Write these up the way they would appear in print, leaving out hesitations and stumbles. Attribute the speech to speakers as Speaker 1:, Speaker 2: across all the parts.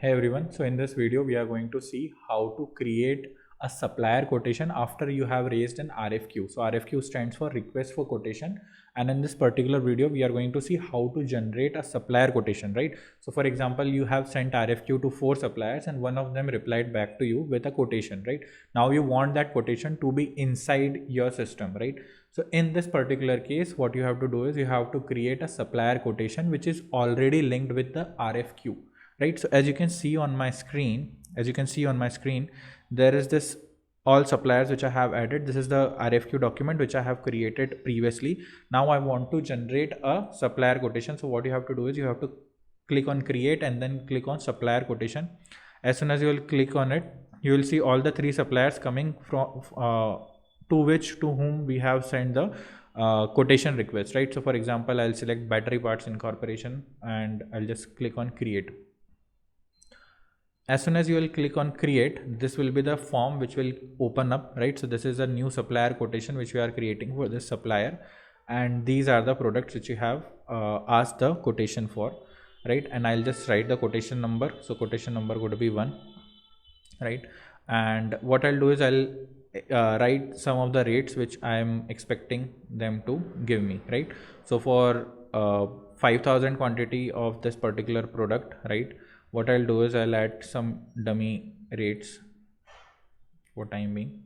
Speaker 1: Hey everyone, so in this video we are going to see how to create a supplier quotation after you have raised an RFQ. So RFQ stands for request for quotation, and in this particular video we are going to see how to generate a supplier quotation, right? So for example, you have sent RFQ to 4 suppliers and one of them replied back to you with a quotation, right? Now you want that quotation to be inside your system, right? So in this particular case, what you have to do is you have to create a supplier quotation which is already linked with the RFQ. Right, so as you can see on my screen, there is this all suppliers which I have added. This is the RFQ document which I have created previously. Now I want to generate a supplier quotation. So what you have to do is you have to click on create and then click on supplier quotation. As soon as you will click on it, you will see all the 3 suppliers coming from to whom we have sent the quotation request, right? So for example, I'll select Battery Parts Incorporation and I'll just click on create. As soon as you will click on create, this will be the form which will open up, right? So this is a new supplier quotation which we are creating for this supplier, and these are the products which you have asked the quotation for, right? And I'll just write the quotation number. So quotation number would be 1, right? And what I'll do is I'll write some of the rates which I am expecting them to give me, right? So for 5,000 quantity of this particular product, right, what I'll do is I'll add some dummy rates for time being.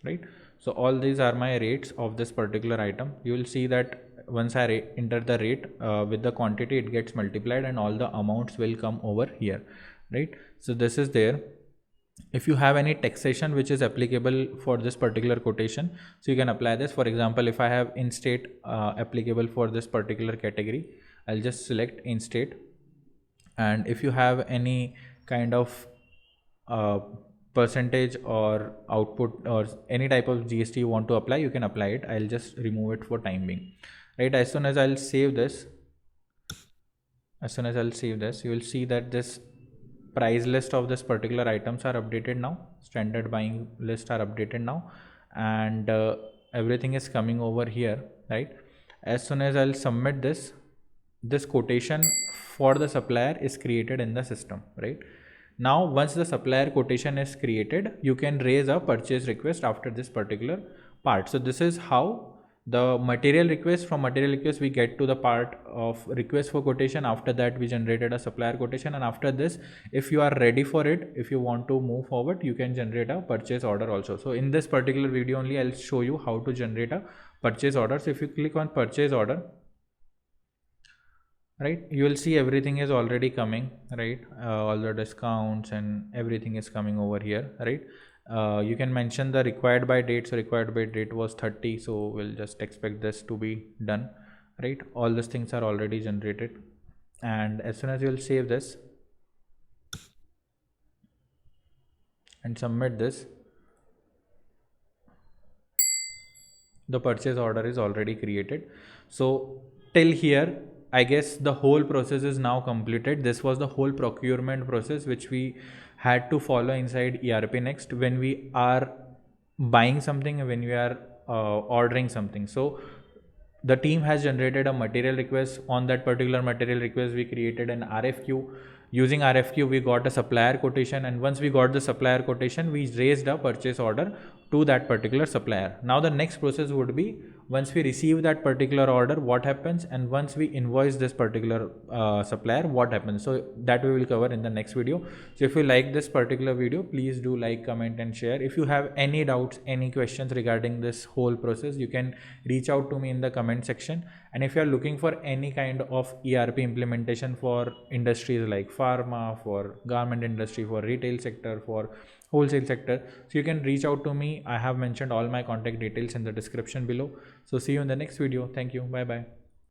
Speaker 1: Right, so all these are my rates of this particular item. You will see that once I enter the rate with the quantity, it gets multiplied and all the amounts will come over here, right? So this is there. If you have any taxation which is applicable for this particular quotation, so you can apply this. For example, if I have in-state applicable for this particular category, I'll just select in-state. And if you have any kind of percentage or output or any type of GST you want to apply, you can apply it. I'll just remove it for time being, right? As soon as I'll save this, you will see that this price list of this particular items are updated now. Standard buying list are updated now, and everything is coming over here, right? As soon as I'll submit this quotation for the supplier is created in the system, right? Now once the supplier quotation is created, you can raise a purchase request after this particular part. So this is how the material request, from material request we get to the part of request for quotation. After that we generated a supplier quotation, and after this, if you are ready for it, if you want to move forward, you can generate a purchase order also. So in this particular video only I'll show you how to generate a purchase order. So if you click on purchase order, right, you will see everything is already coming, right? All the discounts and everything is coming over here, right? You can mention the required by date. So required by date was 30, so we'll just expect this to be done, right? All these things are already generated, and as soon as you'll save this and submit this, the purchase order is already created. So till here, I guess the whole process is now completed. This was the whole procurement process which we had to follow inside ERPNext when we are buying something and when we are ordering something. So the team has generated a material request. On that particular material request, we created an RFQ. Using RFQ, we got a supplier quotation, and once we got the supplier quotation, we raised a purchase order to that particular supplier. Now the next process would be, once we receive that particular order, what happens, and once we invoice this particular supplier, what happens. So that we will cover in the next video. So if you like this particular video, please do like, comment and share. If you have any doubts, any questions regarding this whole process, you can reach out to me in the comment section. And if you are looking for any kind of ERP implementation for industries like pharma, for garment industry, for retail sector, for wholesale sector, so you can reach out to me. I have mentioned all my contact details in the description below. So see you in the next video. Thank you. Bye bye.